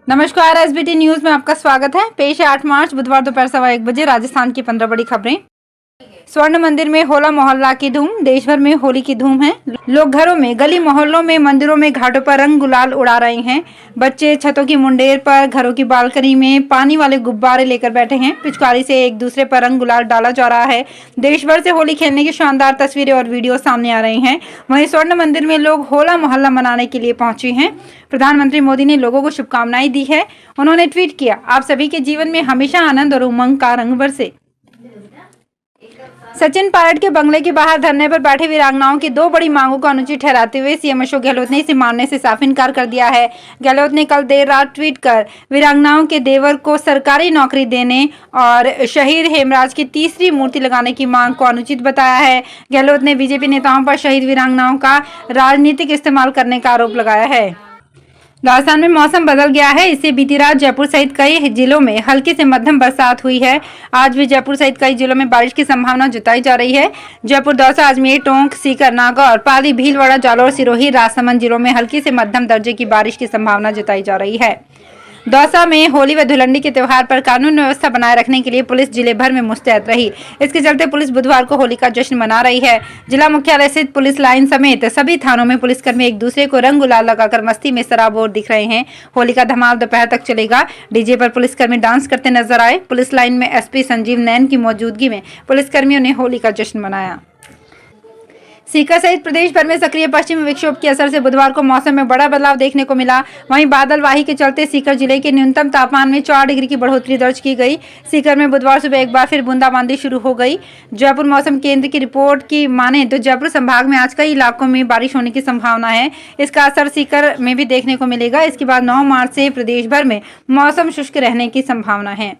नमस्कार, SBT news में आपका स्वागत है। पेश है 8 मार्च बुधवार दोपहर 1:15 बजे राजस्थान की 15 बड़ी खबरें। स्वर्ण मंदिर में होला मोहल्ला की धूम। देश भर में होली की धूम है। लोग घरों में, गली मोहल्लों में, मंदिरों में, घाटों पर रंग गुलाल उड़ा रहे हैं। बच्चे छतों की मुंडेर पर, घरों की बालकनी में पानी वाले गुब्बारे लेकर बैठे हैं। पिचकारी से एक दूसरे पर रंग गुलाल डाला जा रहा है। देश भर से होली खेलने की शानदार तस्वीरें और वीडियो सामने आ रही हैं। वहीं स्वर्ण मंदिर में लोग होला मोहल्ला मनाने के लिए पहुंचे हैं। प्रधानमंत्री मोदी ने लोगों को शुभकामनाएं दी है। उन्होंने ट्वीट किया, आप सभी के जीवन में हमेशा आनंद और उमंग का रंग बरसे। सचिन पायलट के बंगले के बाहर धरने पर बैठे वीरांगनाओं की 2 बड़ी मांगों को अनुचित ठहराते हुए सीएम अशोक गहलोत ने इसे मानने से साफ इनकार कर दिया है। गहलोत ने कल देर रात ट्वीट कर वीरांगनाओं के देवर को सरकारी नौकरी देने और शहीद हेमराज की तीसरी मूर्ति लगाने की मांग को अनुचित बताया है। गहलोत ने बीजेपी नेताओं पर शहीद वीरांगनाओं का राजनीतिक इस्तेमाल करने का आरोप लगाया है। राजस्थान में मौसम बदल गया है। इससे बीती रात जयपुर सहित कई जिलों में हल्की से मध्यम बरसात हुई है। आज भी जयपुर सहित कई जिलों में बारिश की संभावना जताई जा रही है। जयपुर, दौसा, अजमेर, टोंक, सीकर, नागौर, पाली, भीलवाड़ा, जालौर, सिरोही, राजसमंद जिलों में हल्की से मध्यम दर्जे की बारिश की संभावना जताई जा रही है। दौसा में होली व धुलंडी के त्योहार पर कानून व्यवस्था बनाए रखने के लिए पुलिस जिले भर में मुस्तैद रही। इसके चलते पुलिस बुधवार को होली का जश्न मना रही है। जिला मुख्यालय स्थित पुलिस लाइन समेत सभी थानों में पुलिसकर्मी एक दूसरे को रंग गुलाल लगाकर मस्ती में सराबोर दिख रहे हैं। होली का धमाल दोपहर तक चलेगा। डीजे पर पुलिसकर्मी डांस करते नजर आए। पुलिस लाइन में एसपी संजीव नैन की मौजूदगी में पुलिसकर्मियों ने होली का जश्न मनाया। सीकर सहित प्रदेश भर में सक्रिय पश्चिमी विक्षोभ के असर से बुधवार को मौसम में बड़ा बदलाव देखने को मिला। वहीं बादलवाही के चलते सीकर जिले के न्यूनतम तापमान में 4 डिग्री की बढ़ोतरी दर्ज की गई। सीकर में बुधवार सुबह एक बार फिर बूंदाबांदी शुरू हो गई। जयपुर मौसम केंद्र की रिपोर्ट की माने तो जयपुर संभाग में आज कई इलाकों में बारिश होने की संभावना है। इसका असर सीकर में भी देखने को मिलेगा। इसके बाद 9 मार्च से प्रदेश भर में मौसम शुष्क रहने की संभावना है।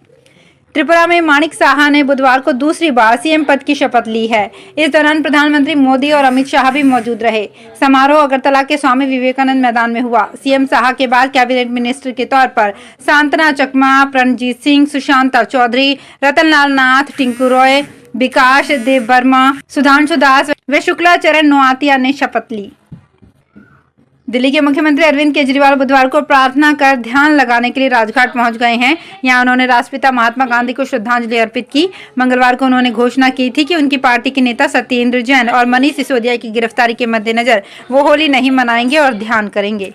त्रिपुरा में माणिक साहा ने बुधवार को दूसरी बार सीएम पद की शपथ ली है। इस दौरान प्रधानमंत्री मोदी और अमित शाह भी मौजूद रहे। समारोह अगरतला के स्वामी विवेकानंद मैदान में हुआ। सीएम साहा के बाद कैबिनेट मिनिस्टर के तौर पर सांतना चकमा, प्रणजीत सिंह, सुशांता चौधरी, रतनलाल नाथ, टिंकू रॉय, विकास देव वर्मा, सुधांशु दास व शुक्लाचरण नोआतिया ने शपथ ली। दिल्ली के मुख्यमंत्री अरविंद केजरीवाल बुधवार को प्रार्थना कर ध्यान लगाने के लिए राजघाट पहुंच गए हैं। यहां उन्होंने राष्ट्रपिता महात्मा गांधी को श्रद्धांजलि अर्पित की। मंगलवार को उन्होंने घोषणा की थी कि उनकी पार्टी के नेता सत्येंद्र जैन और मनीष सिसोदिया की गिरफ्तारी के मद्देनजर वो होली नहीं मनाएंगे और ध्यान करेंगे।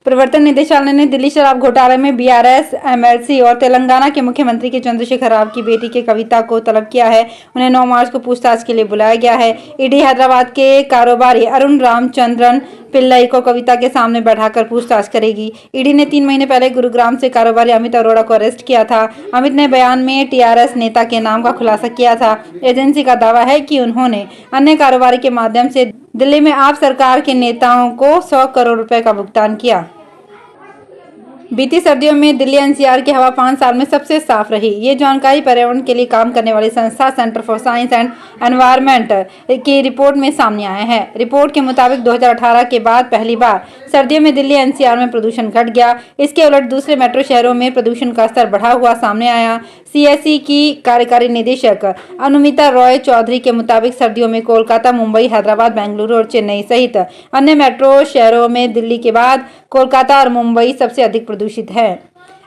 प्रवर्तन निदेशालय ने दिल्ली शराब घोटाले में बीआरएस, एमएलसी और तेलंगाना के मुख्यमंत्री के चंद्रशेखर राव की बेटी के कविता को तलब किया है। उन्हें 9 मार्च को पूछताछ के लिए बुलाया गया है। ईडी हैदराबाद के कारोबारी अरुण रामचंद्रन पिल्लई को कविता के सामने बैठाकर पूछताछ करेगी। ईडी ने 3 महीने पहले गुरुग्राम से कारोबारी अमित अरोड़ा को अरेस्ट किया था। अमित ने बयान में टीआरएस नेता के नाम का खुलासा किया था। एजेंसी का दावा है कि उन्होंने अन्य कारोबारी के माध्यम से दिल्ली में आप सरकार के नेताओं को 100 करोड़ रुपए का भुगतान किया। बीती सर्दियों में दिल्ली एनसीआर की हवा 5 साल में सबसे साफ रही। ये जानकारी पर्यावरण के लिए काम करने वाली संस्था centre for science and environment की रिपोर्ट में सामने आया है। रिपोर्ट के मुताबिक 2018 के बाद पहली बार सर्दियों में दिल्ली एनसीआर में प्रदूषण घट गया। इसके उलट दूसरे मेट्रो शहरों में प्रदूषण का स्तर बढ़ा हुआ सामने आया। सीएसई की कार्यकारी निदेशक अनुमिता रॉय चौधरी के मुताबिक सर्दियों में कोलकाता, मुंबई, हैदराबाद, बेंगलुरु और चेन्नई सहित अन्य मेट्रो शहरों में दिल्ली के बाद कोलकाता और मुंबई सबसे अधिक प्रदूषित है।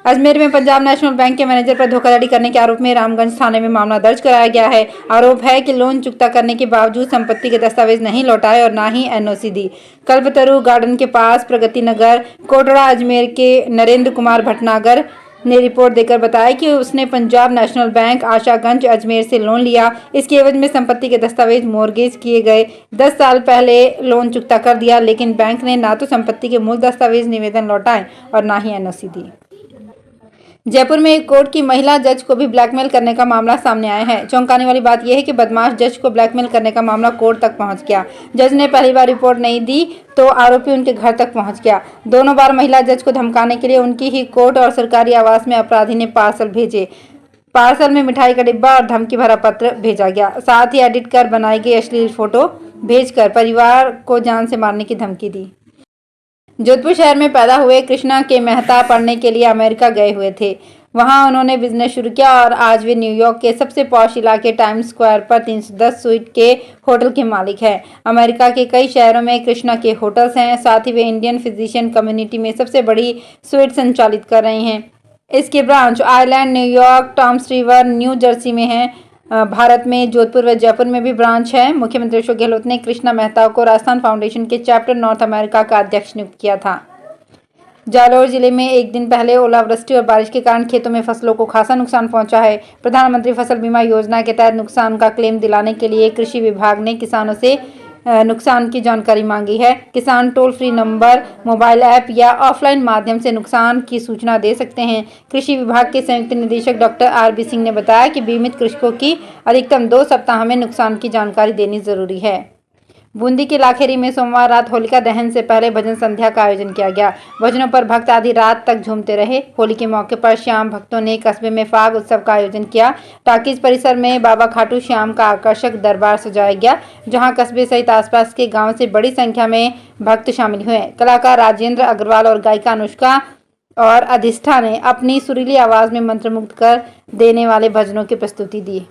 अजमेर में पंजाब नेशनल बैंक के मैनेजर पर धोखाधड़ी करने के आरोप में रामगंज थाने में मामला दर्ज कराया गया है। आरोप है कि लोन चुकता करने के बावजूद संपत्ति के दस्तावेज नहीं लौटाए और न ही एनओसी दी। कल्पतरु गार्डन के पास प्रगति नगर, कोटड़ा, अजमेर के नरेंद्र कुमार भटनागर ने रिपोर्ट देकर बताया कि उसने पंजाब नेशनल बैंक, आशागंज, अजमेर से लोन लिया। इसके एवज में संपत्ति के दस्तावेज मोर्गेज किए गए। 10 साल पहले लोन चुकता कर दिया, लेकिन बैंक ने ना तो संपत्ति के मूल दस्तावेज निवेदन लौटाए और ना ही एनओसी दी। जयपुर में एक कोर्ट की महिला जज को भी ब्लैकमेल करने का मामला सामने आया है। चौंकाने वाली बात यह है कि बदमाश जज को ब्लैकमेल करने का मामला कोर्ट तक पहुंच गया। जज ने पहली बार रिपोर्ट नहीं दी तो आरोपी उनके घर तक पहुंच गया। दोनों बार महिला जज को धमकाने के लिए उनकी ही कोर्ट और सरकारी आवास में अपराधी ने पार्सल भेजे। पार्सल में मिठाई का डिब्बा और धमकी भरा पत्र भेजा गया। साथ ही एडिट कर बनाई गई अश्लील फोटो भेजकर परिवार को जान से मारने की धमकी दी। जोधपुर शहर में पैदा हुए कृष्णा के मेहता पढ़ने के लिए अमेरिका गए हुए थे। वहां उन्होंने बिजनेस शुरू किया और आज वे न्यूयॉर्क के सबसे पॉश इलाके टाइम्स स्क्वायर पर 310 स्वीट के होटल के मालिक हैं। अमेरिका के कई शहरों में कृष्णा के होटल्स हैं। साथ ही वे इंडियन फिजिशियन कम्युनिटी में सबसे बड़ी स्वीट संचालित कर रहे हैं। इसके branch Ireland, New York, Tom's river, new Jersey में हैं। भारत में जोधपुर व जयपुर में भी ब्रांच है। मुख्यमंत्री अशोक गहलोत ने कृष्णा मेहता को राजस्थान फाउंडेशन के चैप्टर नॉर्थ अमेरिका का अध्यक्ष नियुक्त किया था। जालौर जिले में एक दिन पहले ओलावृष्टि और बारिश के कारण खेतों में फसलों को खासा नुकसान पहुंचा है। प्रधानमंत्री फसल बीमा योजना के तहत नुकसान का क्लेम दिलाने के लिए कृषि विभाग ने किसानों से नुकसान की जानकारी मांगी है। किसान toll free number, mobile app या ऑफलाइन माध्यम से नुकसान की सूचना दे सकते हैं। कृषि विभाग के संयुक्त निदेशक डॉक्टर आर.बी. सिंह ने बताया कि बीमित कृषकों की अधिकतम 2 सप्ताह में नुकसान की जानकारी देनी जरूरी है। बूंदी के लाखेरी में सोमवार रात होलिका दहन से पहले भजन संध्या का आयोजन किया गया। भजनों पर भक्त आधी रात तक झूमते रहे। होली के मौके पर श्याम भक्तों ने कस्बे में फाग उत्सव का आयोजन किया। टाकीज परिसर में बाबा खाटू श्याम का आकर्षक दरबार सजाया गया, जहां कस्बे सहित आसपास के गांव से बड़ी संख्या में भक्त शामिल हुए। कलाकार राजेंद्र अग्रवाल और गायिका अनुष्का और अधिष्ठा ने अपनी सुरीली आवाज में मंत्रमुग्ध कर देने वाले भजनों की प्रस्तुति दी।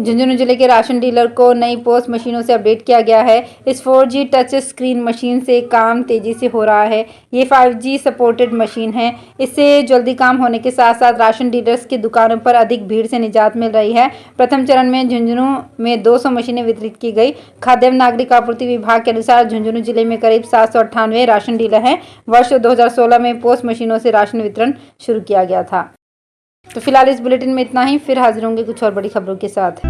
झुंझुनू जिले के राशन डीलर को नई पोस्ट मशीनों से अपडेट किया गया है। इस 4G टच स्क्रीन मशीन से काम तेजी से हो रहा है। ये 5G सपोर्टेड मशीन है। इससे जल्दी काम होने के साथ साथ राशन डीलर्स की दुकानों पर अधिक भीड़ से निजात मिल रही है। प्रथम चरण में झुंझुनू में 200 मशीनें वितरित की गई। खाद्य एवं नागरिक आपूर्ति विभाग के अनुसार झुंझुनू जिले में करीब 798 राशन डीलर हैं। वर्ष 2016 में पोस्ट मशीनों से राशन वितरण शुरू किया गया था। तो फिलहाल इस बुलेटिन में इतना ही। फिर हाजिर होंगे कुछ और बड़ी खबरों के साथ।